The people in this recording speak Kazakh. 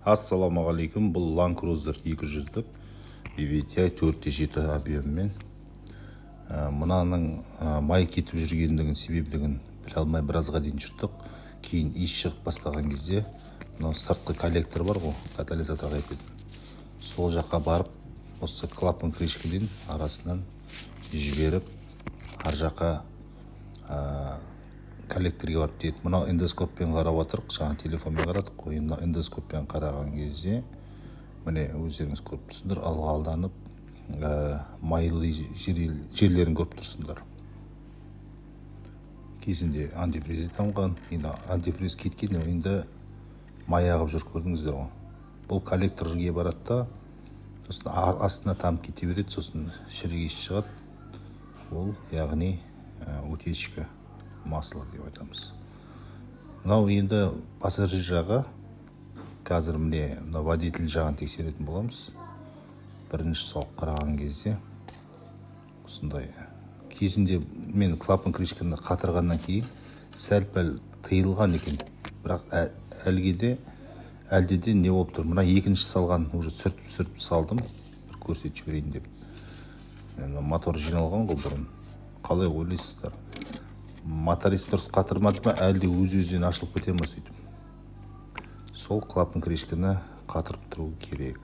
Ассалаумағалейкум, бұл Land Cruiser 200-лік VVTi 4.7 объеммен. Мұнаның май кетіп жүргендігін себептігін біле алмай біразға дейін жүрдік. Кейін иіс шығып бастаған кезде сыртқы коллектор бар ғой, катализаторға кететін. Сол жаққа барып, осы клапан крышкеден арасынан жіберіп, ар жаққа коллекторге барып дейді. Мынау эндоскоппен қарап отырық, жаңа телефонмен қарадық қой. Эндоскоппен қараған кезде міне өздеріңіз көріп тұрсыңдар, алданып майлы жерлерін көріп тұрсыңдар. Кезінде антифриз тамған, енді антифриз кеткен, енді май ағып жүр, көрдіңіздер ғой. Бұл коллекторге барады да, сосын астына тамып кете береді, сосын шірік иіс шығады. Ол яғни утечка масла деп айтамыз. Мынау енді пассажир жағы. Қазір міне водитель жағын тексеретін боламыз. Бірінші салып қараған кезде осындай. Кезінде мен клапан крышканы қатырғаннан кейін сәл-пәл тыйылған екен. Бірақ әлде де не болып тұр. Мына екінші салған уже сүртіп салдым. Бір көрсетіп жіберейін деп. Мотор жиналған ғой бұрын. Қалай ойлайсыздар? Моторист дұрыс қатырмады ма, әлде өз-өзінен ашылып кете ме сөйтіп? Сол клапан крышканы қатырып тұру керек.